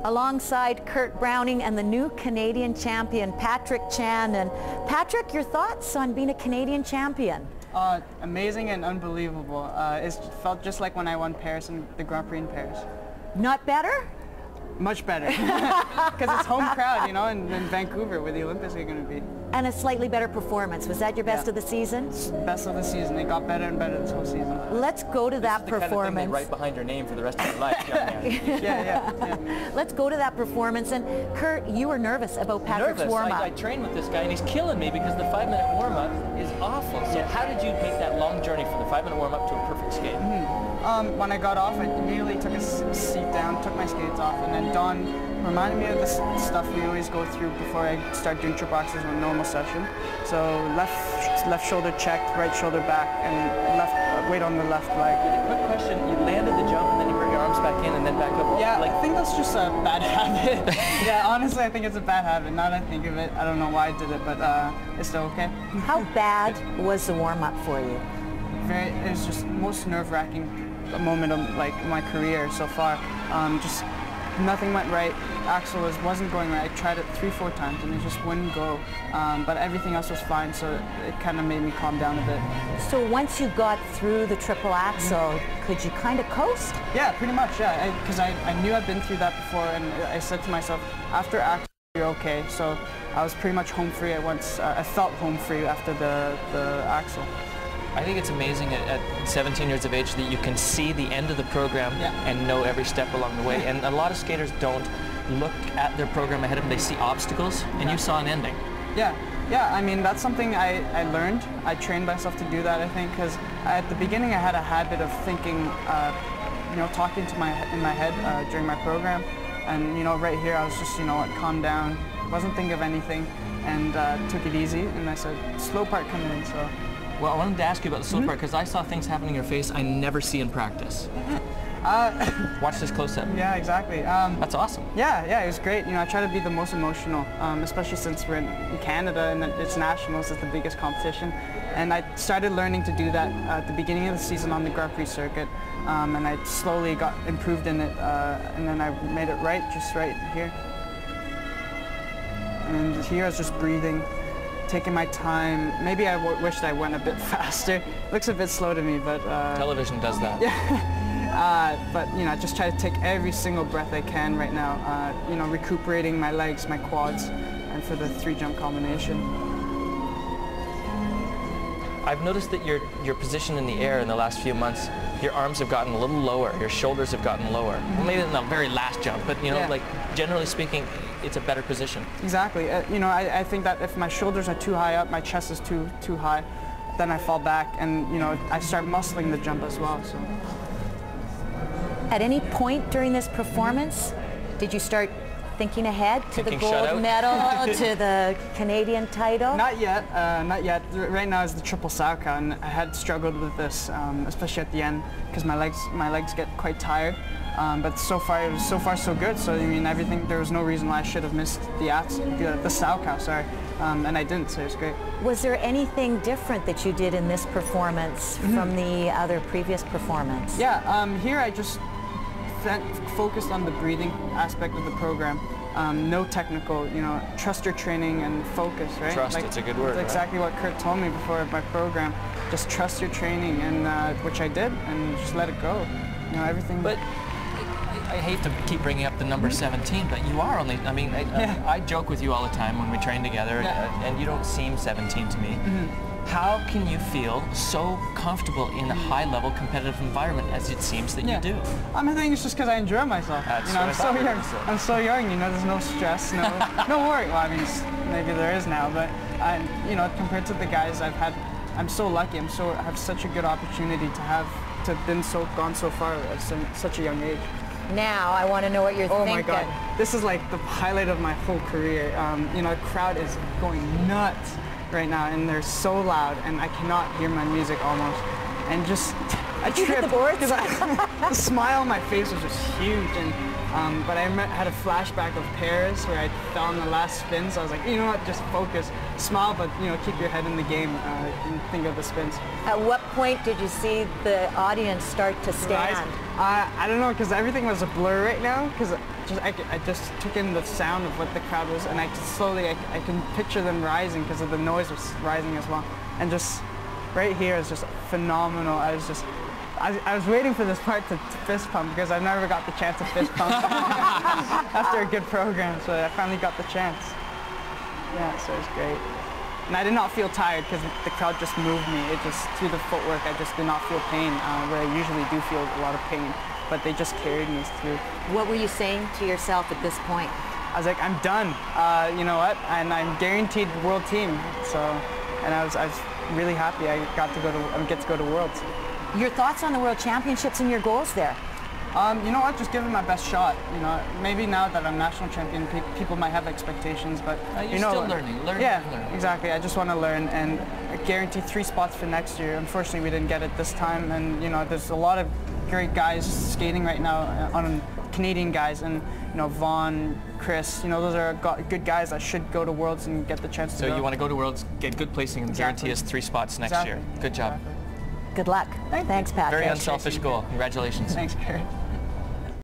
alongside Kurt Browning and the new Canadian champion, Patrick Chan. And Patrick, your thoughts on being a Canadian champion? Amazing and unbelievable. It felt just like when I won Paris and the Grand Prix in Paris. Not better? Much better, because it's home crowd, you know, in Vancouver, where the Olympics are going to be. And a slightly better performance. Was that your best of the season? Best of the season. It got better and better this whole season. Let's go to that performance. Kind of thing they write behind your name for the rest of your life, young man. Yeah. Let's go to that performance. And Kurt, you were nervous about Patrick's warm-up. I trained with this guy, and he's killing me because the 5-minute warm-up is awful. So how did you make that long journey from the 5-minute warm-up to a perfect skate? When I got off, I immediately took a seat down, took my skates off, and then Don reminded me of the stuff we always go through before I start doing triple axels in a normal session. So left shoulder checked, right shoulder back, and left weight on the left leg. Quick question, you landed the jump and then you bring your arms back in and then back up? Yeah, I think that's just a bad habit. Yeah, honestly, I think it's a bad habit. Now that I think of it, I don't know why I did it, but it's still okay. How bad was the warm-up for you? It was just most nerve-wracking moment of my career so far. Just nothing went right. Axel wasn't going right. I tried it 3-4 times and it just wouldn't go. But everything else was fine, so it kind of made me calm down a bit. So once you got through the triple axel, could you kind of coast? Yeah, pretty much, yeah. Because I knew I'd been through that before, and I said to myself, after axel, you're okay. So I was pretty much home free at once. I felt home free after the axel. I think it's amazing at 17 years of age that you can see the end of the program and know every step along the way. And a lot of skaters don't look at their program ahead of them. They see obstacles, and you saw an ending. Yeah, I mean, that's something I learned. I trained myself to do that, I think, because at the beginning I had a habit of thinking, you know, talking to in my head during my program. And, you know, right here I was just, you know, calm down, wasn't thinking of anything, and took it easy. And I said, slow part coming in, so. Well, I wanted to ask you about the slow part because I saw things happening in your face I never see in practice. Watch this close-up. Yeah, exactly. That's awesome. Yeah, it was great. You know, I try to be the most emotional, especially since we're in Canada and it's nationals, it's the biggest competition. And I started learning to do that at the beginning of the season on the Grand Prix circuit, and I slowly got improved in it, and then I made it just right here. And here I was just breathing, taking my time. Maybe I wished I went a bit faster. Looks a bit slow to me, but... television does that. Yeah. But, you know, I just try to take every single breath I can right now, you know, recuperating my legs, my quads, and for the 3-jump combination. I've noticed that your position in the air in the last few months, your arms have gotten a little lower, your shoulders have gotten lower. Well, maybe in the very last jump, but, you know, like, generally speaking, it's a better position. Exactly. You know, I think that if my shoulders are too high up, my chest is too high, then I fall back, and, you know, I start muscling the jump as well. So. At any point during this performance, did you start thinking ahead to the gold medal, to the Canadian title? Not yet, not yet. Right now is the triple Sauka, and I had struggled with this, especially at the end, because my legs get quite tired. But so far, it was so good. So I mean, there was no reason why I should have missed the Sauka, sorry, and I didn't. So it was great. Was there anything different that you did in this performance from the other previous performance? Yeah, here I just focused on the breathing aspect of the program. No technical, you know, trust your training and focus, right? Trust, it's a good word. That's exactly what Kurt told me before my program. Just trust your training, and which I did, and just let it go. You know, everything. But I hate to keep bringing up the number 17, but you are only, I mean, I joke with you all the time when we train together, and you don't seem 17 to me. How can you feel so comfortable in a high-level competitive environment as it seems that you do? I think it's just because I enjoy myself. That's you know, I'm so young. You know, there's no stress, no worry. Well, I mean, maybe there is now, but you know, compared to the guys I've had, I'm so lucky. I have such a good opportunity to have gone so far at such a young age. Now I want to know what you're thinking. Oh my God, this is like the highlight of my whole career. You know, the crowd is going nuts right now, and they're so loud, and I cannot hear my music almost. And just, I Did you hit the boards? The smile on my face was just huge, and but I had a flashback of Paris where I fell on the last spin, so I was like, you know what, just focus, smile, but you know, keep your head in the game and think of the spins. At what point did you see the audience start to stand? I don't know, because everything was a blur right now, because I just took in the sound of what the crowd was, and I can picture them rising because of the noise was rising as well, and just right here is just phenomenal. I was waiting for this part to fist pump because I've never got the chance to fist pump after a good program, so I finally got the chance. Yeah, so it was great. And I did not feel tired because the crowd just moved me. It just, through the footwork, I just did not feel pain, where I usually do feel a lot of pain, but they just carried me through. What were you saying to yourself at this point? I was like, I'm done, you know what, and I'm guaranteed world team, so, and I was really happy I get to go to Worlds. Your thoughts on the World Championships and your goals there? You know what, just give it my best shot. You know, maybe now that I'm national champion, people might have expectations, but you're still learning. Yeah, exactly. I just want to learn, and I guarantee 3 spots for next year. Unfortunately, we didn't get it this time, and you know, there's a lot of great guys skating right now on Canadian guys, and you know, Vaughn, Chris, you know, those are good guys that should go to Worlds and get the chance to go. So you want to go to Worlds, get good placing, and guarantee us 3 spots next year. Good job. Good luck. Thanks, Patrick. Very unselfish goal. Congratulations. Thanks, Garrett.